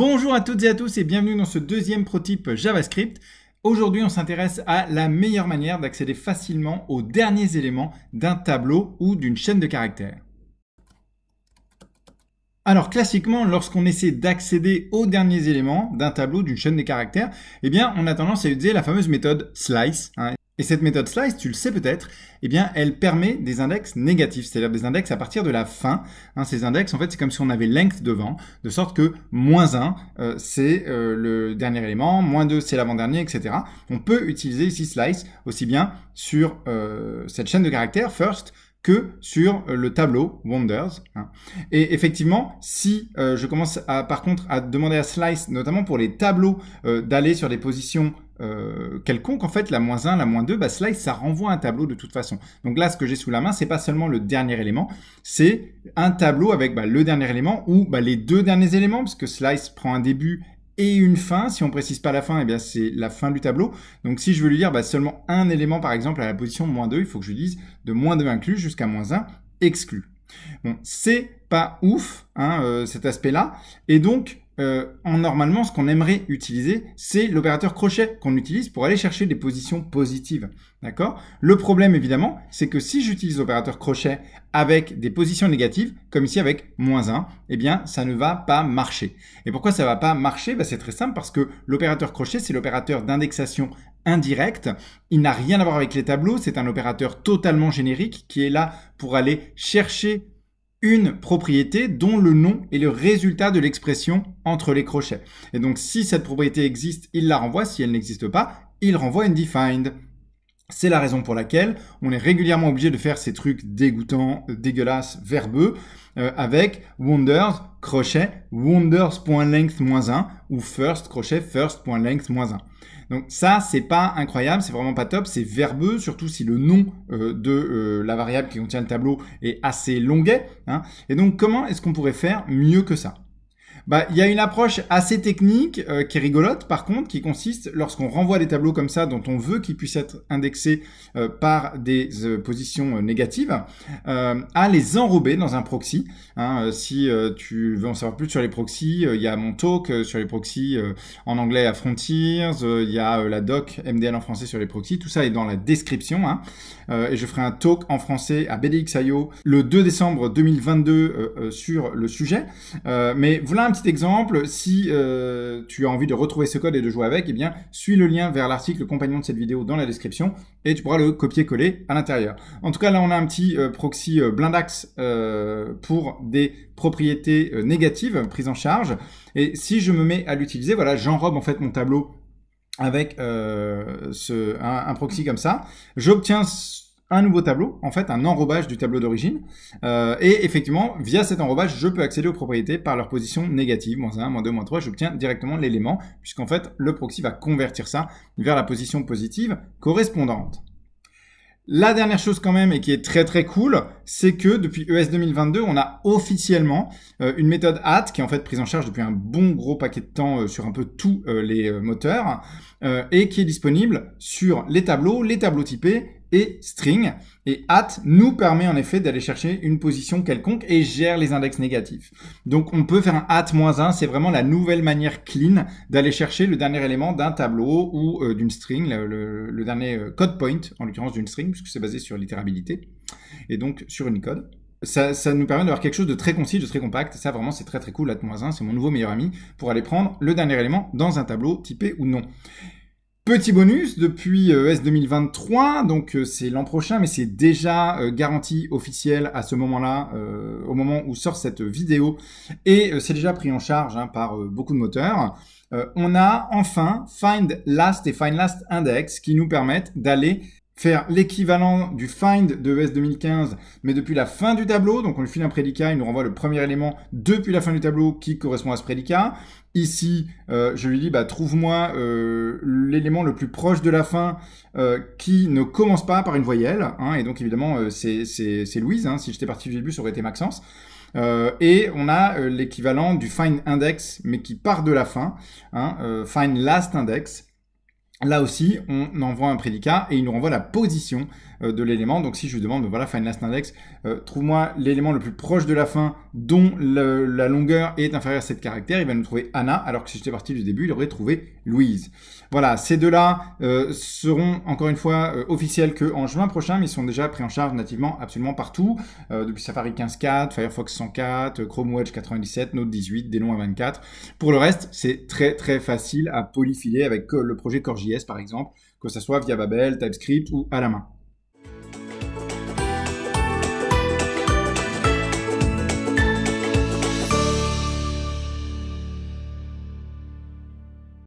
Bonjour à toutes et à tous et bienvenue dans ce deuxième prototype JavaScript. Aujourd'hui, on s'intéresse à la meilleure manière d'accéder facilement aux derniers éléments d'un tableau ou d'une chaîne de caractères. Alors classiquement, lorsqu'on essaie d'accéder aux derniers éléments d'un tableau, d'une chaîne de caractères, eh bien, on a tendance à utiliser la fameuse méthode slice. Et cette méthode slice, tu le sais peut-être, eh bien, elle permet des index négatifs, c'est-à-dire des index à partir de la fin. Ces index, en fait, c'est comme si on avait length devant, de sorte que -1, c'est le dernier élément, -2, c'est l'avant-dernier, etc. On peut utiliser ici slice aussi bien sur cette chaîne de caractères, first, que sur le tableau Wonders. Et effectivement, si je commence par contre à demander à Slice, notamment pour les tableaux, d'aller sur des positions quelconques, en fait, la -1, la -2, Slice, ça renvoie un tableau de toute façon. Donc là, ce que j'ai sous la main, c'est pas seulement le dernier élément, c'est un tableau avec le dernier élément ou les deux derniers éléments, parce que Slice prend un début et une fin. Si on précise pas la fin, eh bien c'est la fin du tableau. Donc si je veux lui dire seulement un élément, par exemple, à la position -2, il faut que je lui dise de -2 inclus jusqu'à -1 exclu. Bon, c'est pas ouf, cet aspect-là. Et donc, normalement, ce qu'on aimerait utiliser, c'est l'opérateur crochet qu'on utilise pour aller chercher des positions positives. D'accord ? Le problème, évidemment, c'est que si j'utilise l'opérateur crochet avec des positions négatives, comme ici avec -1, eh bien, ça ne va pas marcher. Et pourquoi ça ne va pas marcher ? C'est très simple, parce que l'opérateur crochet, c'est l'opérateur d'indexation indirect. Il n'a rien à voir avec les tableaux, c'est un opérateur totalement générique qui est là pour aller chercher une propriété dont le nom est le résultat de l'expression entre les crochets. Et donc, si cette propriété existe, il la renvoie. Si elle n'existe pas, il renvoie undefined. C'est la raison pour laquelle on est régulièrement obligé de faire ces trucs dégoûtants, dégueulasses, verbeux, avec wonders, crochet, wonders.length -1 ou first, crochet, first.length -1. Donc ça, c'est pas incroyable, c'est vraiment pas top, c'est verbeux, surtout si le nom de la variable qui contient le tableau est assez longuet. Et donc, comment est-ce qu'on pourrait faire mieux que ça ? Il y a une approche assez technique qui est rigolote, par contre, qui consiste, lorsqu'on renvoie des tableaux comme ça, dont on veut qu'ils puissent être indexés par des positions négatives, à les enrober dans un proxy. Si tu veux en savoir plus sur les proxys, il y a mon talk sur les proxys en anglais à Frontiers, il y a la doc MDL en français sur les proxys, tout ça est dans la description. Et je ferai un talk en français à BDX.io le 2 décembre 2022 sur le sujet. Mais voilà un petit exemple. Si tu as envie de retrouver ce code et de jouer avec, eh bien, suis le lien vers l'article compagnon de cette vidéo dans la description et tu pourras le copier-coller à l'intérieur. En tout cas, là, on a un petit proxy Blindax pour des propriétés négatives prises en charge. Et si je me mets à l'utiliser, voilà, j'enrobe en fait mon tableau avec un proxy comme ça. J'obtiens un nouveau tableau, en fait un enrobage du tableau d'origine, et effectivement via cet enrobage je peux accéder aux propriétés par leur position négative, -1, -2, -3, j'obtiens directement l'élément puisqu'en fait le proxy va convertir ça vers la position positive correspondante. La dernière chose quand même, et qui est très très cool, c'est que depuis ES 2022, on a officiellement une méthode add qui est en fait prise en charge depuis un bon gros paquet de temps sur un peu tous les moteurs, et qui est disponible sur les tableaux typés et string. Et at nous permet en effet d'aller chercher une position quelconque et gère les index négatifs. Donc on peut faire un at -1, c'est vraiment la nouvelle manière clean d'aller chercher le dernier élément d'un tableau ou d'une string, le dernier code point, en l'occurrence d'une string, puisque c'est basé sur l'ittérabilité, et donc sur Unicode. Ça nous permet d'avoir quelque chose de très concis, de très compact. Ça vraiment c'est très très cool, at -1, c'est mon nouveau meilleur ami pour aller prendre le dernier élément dans un tableau typé ou non. Petit bonus, depuis ES 2023, donc c'est l'an prochain, mais c'est déjà garantie officielle à ce moment-là, au moment où sort cette vidéo, et c'est déjà pris en charge par beaucoup de moteurs. On a enfin find last et find last index qui nous permettent d'aller faire l'équivalent du find de ES 2015, mais depuis la fin du tableau. Donc on lui file un prédicat, il nous renvoie le premier élément depuis la fin du tableau qui correspond à ce prédicat. Ici, je lui dis, trouve-moi l'élément le plus proche de la fin qui ne commence pas par une voyelle. Et donc évidemment, c'est Louise. Si j'étais parti du début, ça aurait été Maxence. Et on a l'équivalent du find index, mais qui part de la fin. Find last index. Là aussi, on envoie un prédicat et il nous renvoie la position de l'élément. Donc si je lui demande, voilà, find last index, trouve-moi l'élément le plus proche de la fin dont la longueur est inférieure à 7 caractères, il va nous trouver Anna, alors que si j'étais parti du début, il aurait trouvé Louise. Voilà, ces deux-là seront encore une fois officiels qu'en juin prochain, mais ils sont déjà pris en charge nativement absolument partout, depuis Safari 15.4, Firefox 104, Chrome Edge 97, Note 18, Delon A24. Pour le reste, c'est très très facile à polyfiler avec le projet Core.js par exemple, que ce soit via Babel, TypeScript ou à la main.